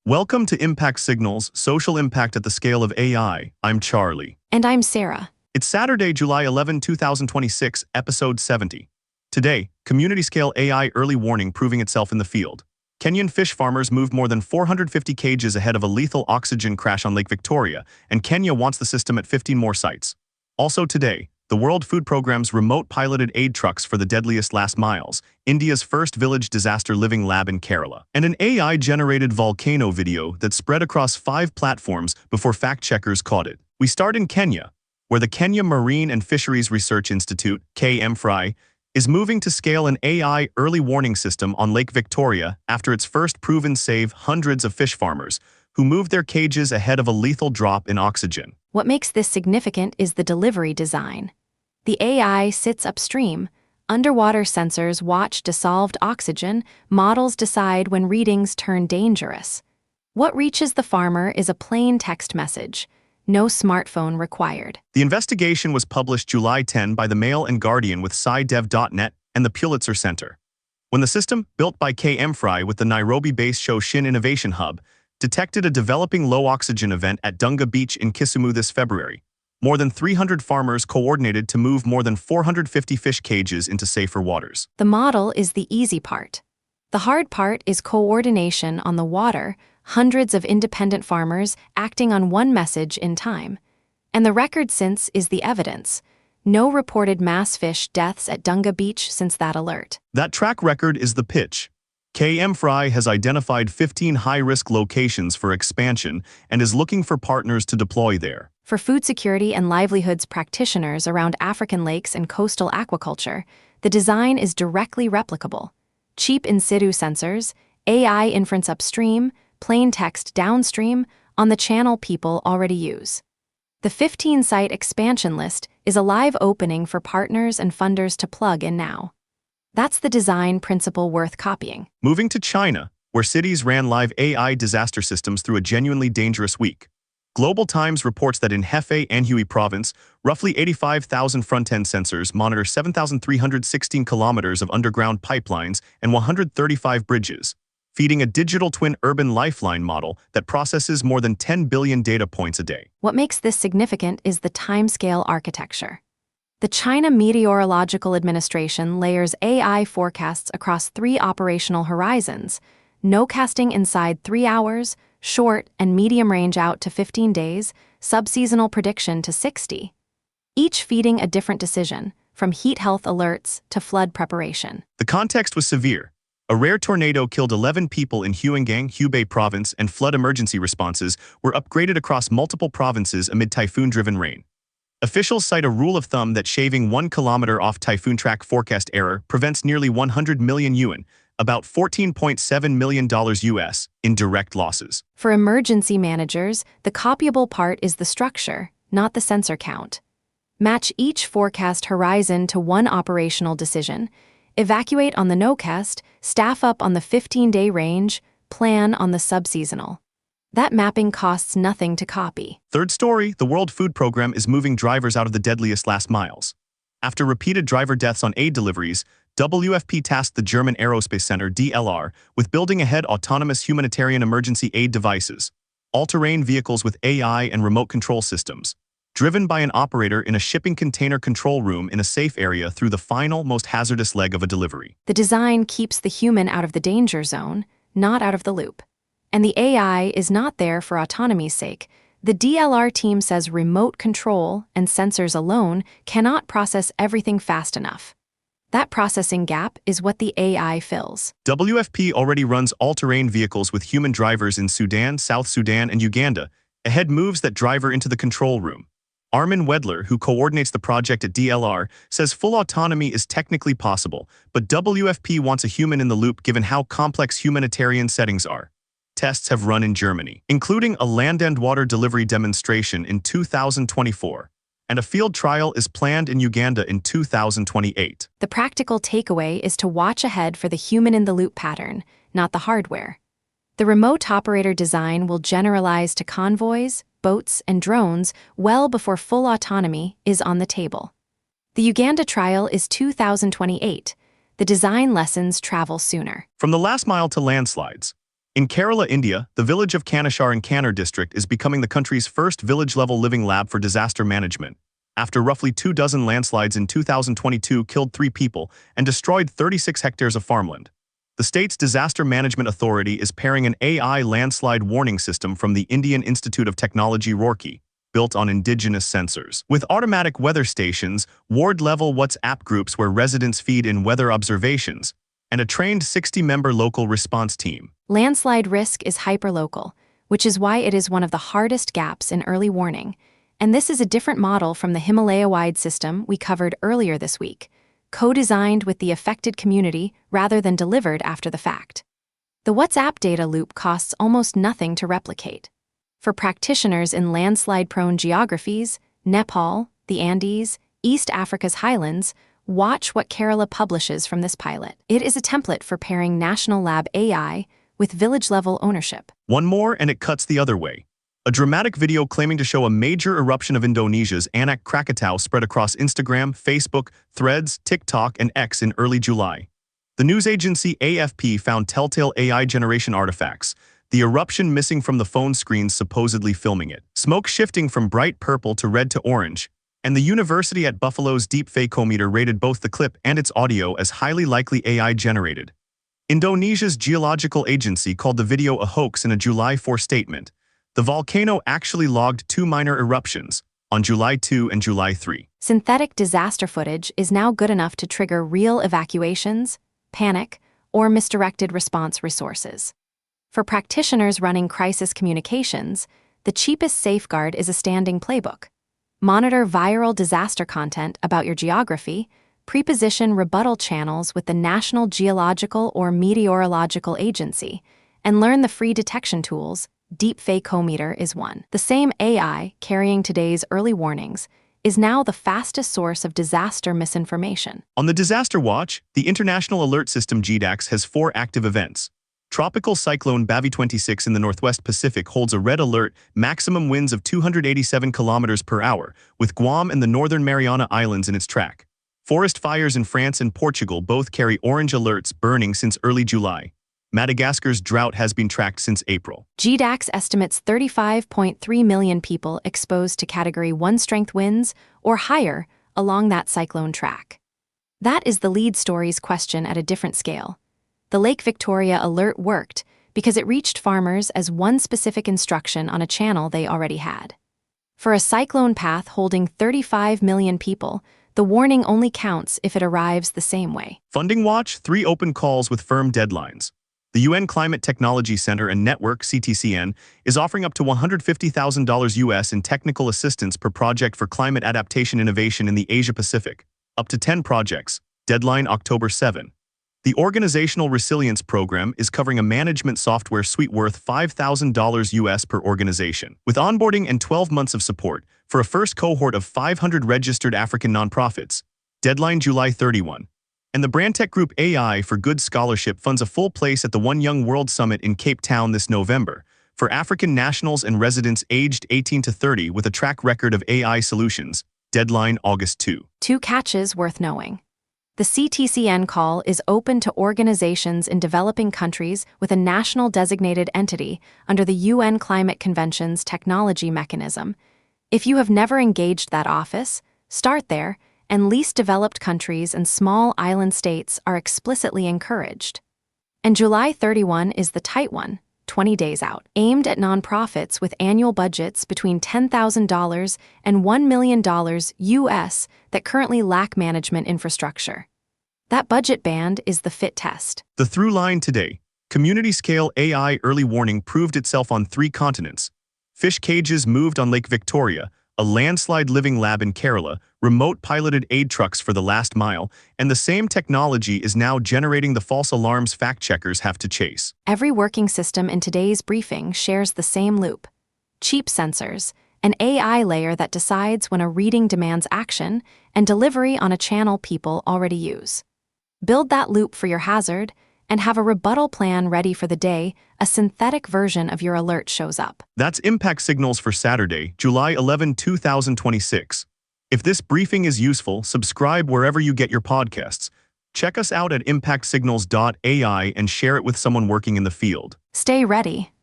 Welcome to Impact Signals, Social Impact at the Scale of AI. I'm Charlie. And I'm Sarah. It's Saturday, July 11, 2026, episode 70. Today, community-scale AI early warning proving itself in the field. Kenyan fish farmers moved more than 450 cages ahead of a lethal oxygen crash on Lake Victoria, and Kenya wants the system at 15 more sites. Also today, the World Food Programme's remote-piloted aid trucks for the deadliest last miles, India's first village disaster living lab in Kerala, and an AI-generated volcano video that spread across 5 platforms before fact-checkers caught it. We start in Kenya, where the Kenya Marine and Fisheries Research Institute, KMFRI, is moving to scale an AI early warning system on Lake Victoria after its first proven save hundreds of fish farmers who moved their cages ahead of a lethal drop in oxygen. What makes this significant is the delivery design. The AI sits upstream. Underwater sensors watch dissolved oxygen. Models decide when readings turn dangerous. What reaches the farmer is a plain text message. No smartphone required. The investigation was published July 10 by the Mail and Guardian with SciDev.net and the Pulitzer Center. When the system, built by KMFRI with the Nairobi-based Shoshin Innovation Hub, detected a developing low-oxygen event at Dunga Beach in Kisumu this February, more than 300 farmers coordinated to move more than 450 fish cages into safer waters. The model is the easy part. The hard part is coordination on the water, hundreds of independent farmers acting on one message in time. And the record since is the evidence. No reported mass fish deaths at Dunga Beach since that alert. That track record is the pitch. KMFRI has identified 15 high-risk locations for expansion and is looking for partners to deploy there. For food security and livelihoods practitioners around African lakes and coastal aquaculture, the design is directly replicable. Cheap in situ sensors, AI inference upstream, plain text downstream, on the channel people already use. The 15-site expansion list is a live opening for partners and funders to plug in now. That's the design principle worth copying. Moving to China, where cities ran live AI disaster systems through a genuinely dangerous week. Global Times reports that in Hefei, Anhui Province, roughly 85,000 front-end sensors monitor 7,316 kilometers of underground pipelines and 135 bridges, feeding a digital twin urban lifeline model that processes more than 10 billion data points a day. What makes this significant is the timescale architecture. The China Meteorological Administration layers AI forecasts across 3 operational horizons, nowcasting inside 3 hours, short and medium range out to 15 days, subseasonal prediction to 60. Each feeding a different decision, from heat health alerts to flood preparation. The context was severe. A rare tornado killed 11 people in Huanggang, Hubei province, and flood emergency responses were upgraded across multiple provinces amid typhoon-driven rain. Officials cite a rule of thumb that shaving 1 kilometer off typhoon track forecast error prevents nearly 100 million yuan, about $14.7 million US, in direct losses. For emergency managers, the copyable part is the structure, not the sensor count. Match each forecast horizon to one operational decision, evacuate on the nowcast, staff up on the 15-day range, plan on the subseasonal. That mapping costs nothing to copy. Third story, the World Food Programme is moving drivers out of the deadliest last miles. After repeated driver deaths on aid deliveries, WFP tasked the German Aerospace Center, DLR, with building ahead autonomous humanitarian emergency aid devices, all-terrain vehicles with AI and remote control systems, driven by an operator in a shipping container control room in a safe area through the final, most hazardous leg of a delivery. The design keeps the human out of the danger zone, not out of the loop. And the AI is not there for autonomy's sake. The DLR team says remote control and sensors alone cannot process everything fast enough. That processing gap is what the AI fills. WFP already runs all-terrain vehicles with human drivers in Sudan, South Sudan, and Uganda. Ahead moves that driver into the control room. Armin Wedler, who coordinates the project at DLR, says full autonomy is technically possible, but WFP wants a human in the loop given how complex humanitarian settings are. Tests have run in Germany, including a land and water delivery demonstration in 2024, and a field trial is planned in Uganda in 2028. The practical takeaway is to watch ahead for the human-in-the-loop pattern, not the hardware. The remote operator design will generalize to convoys, boats, and drones well before full autonomy is on the table. The Uganda trial is 2028. The design lessons travel sooner. From the last mile to landslides, In Kerala, India, the village of Kanichar in Kannur district is becoming the country's first village-level living lab for disaster management, after roughly 24 landslides in 2022 killed 3 people and destroyed 36 hectares of farmland. The state's disaster management authority is pairing an AI landslide warning system from the Indian Institute of Technology Roorkee, built on indigenous sensors, with automatic weather stations, ward-level WhatsApp groups where residents feed in weather observations, and a trained 60-member local response team. Landslide risk is hyperlocal, which is why it is one of the hardest gaps in early warning, and this is a different model from the Himalaya-wide system we covered earlier this week, co-designed with the affected community rather than delivered after the fact. The WhatsApp data loop costs almost nothing to replicate. For practitioners in landslide-prone geographies, Nepal, the Andes, East Africa's highlands, watch what Kerala publishes from this pilot. It is a template for pairing national lab AI with village-level ownership. One more and it cuts the other way. A dramatic video claiming to show a major eruption of Indonesia's Anak Krakatau spread across Instagram, Facebook, Threads, TikTok, and X in early July. The news agency AFP found telltale AI generation artifacts, the eruption missing from the phone screens supposedly filming it, smoke shifting from bright purple to red to orange, and the University at Buffalo's deep fakeometer rated both the clip and its audio as highly likely AI-generated. Indonesia's geological agency called the video a hoax in a July 4 statement. The volcano actually logged 2 minor eruptions, on July 2 and July 3. Synthetic disaster footage is now good enough to trigger real evacuations, panic, or misdirected response resources. For practitioners running crisis communications, the cheapest safeguard is a standing playbook. Monitor viral disaster content about your geography, preposition rebuttal channels with the National Geological or Meteorological Agency, and learn the free detection tools. Deep fakeometer is one. The same AI carrying today's early warnings is now the fastest source of disaster misinformation. On the disaster watch, the International Alert System GDAX has 4 active events. Tropical cyclone Bavi-26 in the Northwest Pacific holds a red alert, maximum winds of 287 kilometers per hour, with Guam and the Northern Mariana Islands in its track. Forest fires in France and Portugal both carry orange alerts burning since early July. Madagascar's drought has been tracked since April. GDAX estimates 35.3 million people exposed to Category 1 strength winds or higher along that cyclone track. That is the lead story's question at a different scale. The Lake Victoria alert worked because it reached farmers as one specific instruction on a channel they already had. For a cyclone path holding 35 million people, the warning only counts if it arrives the same way. Funding watch, 3 open calls with firm deadlines. The UN Climate Technology Center and Network, CTCN, is offering up to $150,000 US in technical assistance per project for climate adaptation innovation in the Asia-Pacific. Up to 10 projects. Deadline October 7. The Organizational Resilience Program is covering a management software suite worth $5,000 US per organization, with onboarding and 12 months of support for a first cohort of 500 registered African nonprofits. Deadline July 31. And the Brandtech Group AI for Good Scholarship funds a full place at the One Young World Summit in Cape Town this November for African nationals and residents aged 18 to 30 with a track record of AI solutions. Deadline August 2. 2 catches worth knowing. The CTCN call is open to organizations in developing countries with a national designated entity under the UN Climate Convention's technology mechanism. If you have never engaged that office, start there, and least developed countries and small island states are explicitly encouraged. And July 31 is the tight one, 20 days out, aimed at nonprofits with annual budgets between $10,000 and $1 million US that currently lack management infrastructure. That budget band is the fit test. The through line today, community-scale AI early warning proved itself on 3 continents. Fish cages moved on Lake Victoria, a landslide living lab in Kerala, remote piloted aid trucks for the last mile, and the same technology is now generating the false alarms fact-checkers have to chase. Every working system in today's briefing shares the same loop. Cheap sensors, an AI layer that decides when a reading demands action, and delivery on a channel people already use. Build that loop for your hazard, and have a rebuttal plan ready for the day a synthetic version of your alert shows up. That's Impact Signals for Saturday, July 11, 2026. If this briefing is useful, subscribe wherever you get your podcasts. Check us out at impactsignals.ai and share it with someone working in the field. Stay ready.